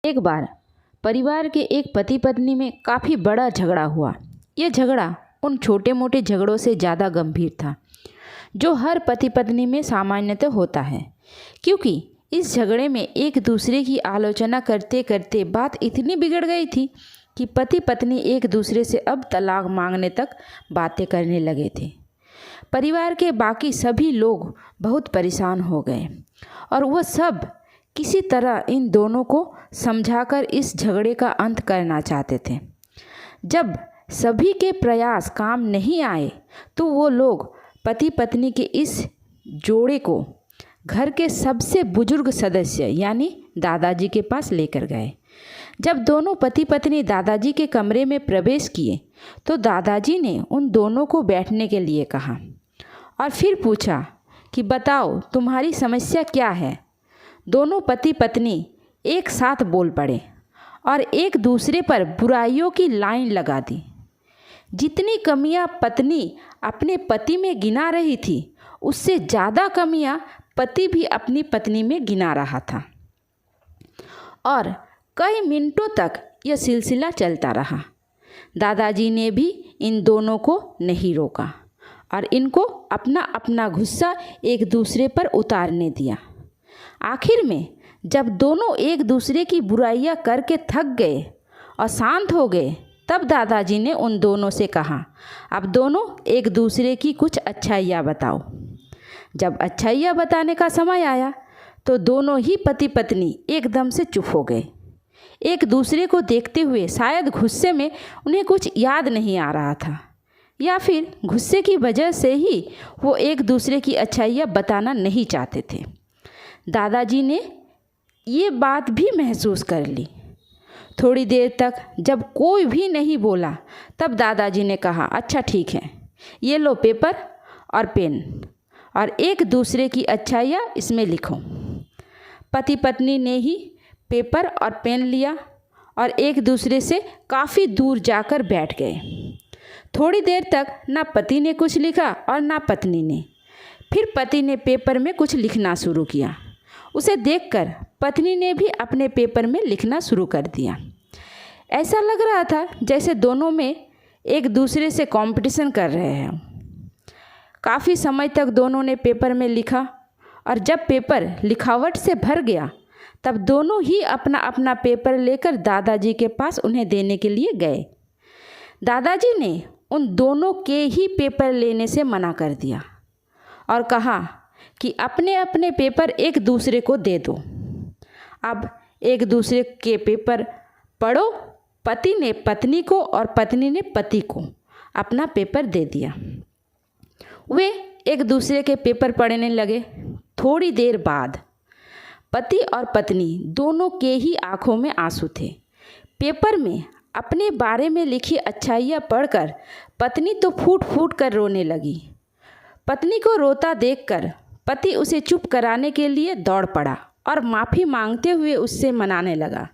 एक बार परिवार के एक पति पत्नी में काफ़ी बड़ा झगड़ा हुआ। यह झगड़ा उन छोटे मोटे झगड़ों से ज़्यादा गंभीर था जो हर पति पत्नी में सामान्यतः होता है, क्योंकि इस झगड़े में एक दूसरे की आलोचना करते करते बात इतनी बिगड़ गई थी कि पति पत्नी एक दूसरे से अब तलाक मांगने तक बातें करने लगे थे। परिवार के बाकी सभी लोग बहुत परेशान हो गए और वह सब किसी तरह इन दोनों को समझाकर इस झगड़े का अंत करना चाहते थे। जब सभी के प्रयास काम नहीं आए तो वो लोग पति पत्नी के इस जोड़े को घर के सबसे बुजुर्ग सदस्य यानी दादाजी के पास लेकर गए। जब दोनों पति पत्नी दादाजी के कमरे में प्रवेश किए तो दादाजी ने उन दोनों को बैठने के लिए कहा और फिर पूछा कि बताओ तुम्हारी समस्या क्या है। दोनों पति पत्नी एक साथ बोल पड़े और एक दूसरे पर बुराइयों की लाइन लगा दी। जितनी कमियां पत्नी अपने पति में गिना रही थी उससे ज़्यादा कमियां पति भी अपनी पत्नी में गिना रहा था और कई मिनटों तक यह सिलसिला चलता रहा। दादाजी ने भी इन दोनों को नहीं रोका और इनको अपना अपना गुस्सा एक दूसरे पर उतारने दिया। आखिर में जब दोनों एक दूसरे की बुराइयां करके थक गए और शांत हो गए तब दादाजी ने उन दोनों से कहा, अब दोनों एक दूसरे की कुछ अच्छाइयाँ बताओ। जब अच्छाइयाँ बताने का समय आया तो दोनों ही पति पत्नी एकदम से चुप हो गए। एक दूसरे को देखते हुए शायद गुस्से में उन्हें कुछ याद नहीं आ रहा था या फिर गुस्से की वजह से ही वो एक दूसरे की अच्छाइयाँ बताना नहीं चाहते थे। दादाजी ने ये बात भी महसूस कर ली। थोड़ी देर तक जब कोई भी नहीं बोला तब दादाजी ने कहा, अच्छा ठीक है, ये लो पेपर और पेन और एक दूसरे की अच्छाइयाँ इसमें लिखो। पति पत्नी ने ही पेपर और पेन लिया और एक दूसरे से काफ़ी दूर जाकर बैठ गए। थोड़ी देर तक ना पति ने कुछ लिखा और ना पत्नी ने। फिर पति ने पेपर में कुछ लिखना शुरू किया। उसे देखकर पत्नी ने भी अपने पेपर में लिखना शुरू कर दिया। ऐसा लग रहा था जैसे दोनों में एक दूसरे से कंपटीशन कर रहे हैं। काफ़ी समय तक दोनों ने पेपर में लिखा और जब पेपर लिखावट से भर गया तब दोनों ही अपना अपना पेपर लेकर दादाजी के पास उन्हें देने के लिए गए। दादाजी ने उन दोनों के ही पेपर लेने से मना कर दिया और कहा कि अपने अपने पेपर एक दूसरे को दे दो। अब एक दूसरे के पेपर पढ़ो। पति ने पत्नी को और पत्नी ने पति को अपना पेपर दे दिया। वे एक दूसरे के पेपर पढ़ने लगे। थोड़ी देर बाद पति और पत्नी दोनों के ही आंखों में आंसू थे। पेपर में अपने बारे में लिखी अच्छाइयाँ पढ़कर पत्नी तो फूट फूट कर रोने लगी। पत्नी को रोता देखकर पति उसे चुप कराने के लिए दौड़ पड़ा और माफ़ी मांगते हुए उससे मनाने लगा।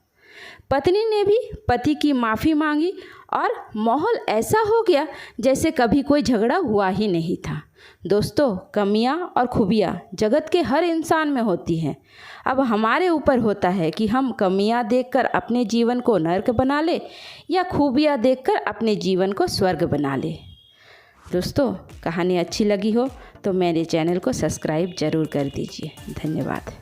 पत्नी ने भी पति की माफ़ी मांगी और माहौल ऐसा हो गया जैसे कभी कोई झगड़ा हुआ ही नहीं था। दोस्तों, कमियां और खूबियां जगत के हर इंसान में होती हैं। अब हमारे ऊपर होता है कि हम कमियां देखकर अपने जीवन को नर्क बना ले या खूबियां देखकर अपने जीवन को स्वर्ग बना ले। दोस्तों, कहानी अच्छी लगी हो तो मेरे चैनल को सब्सक्राइब ज़रूर कर दीजिए। धन्यवाद।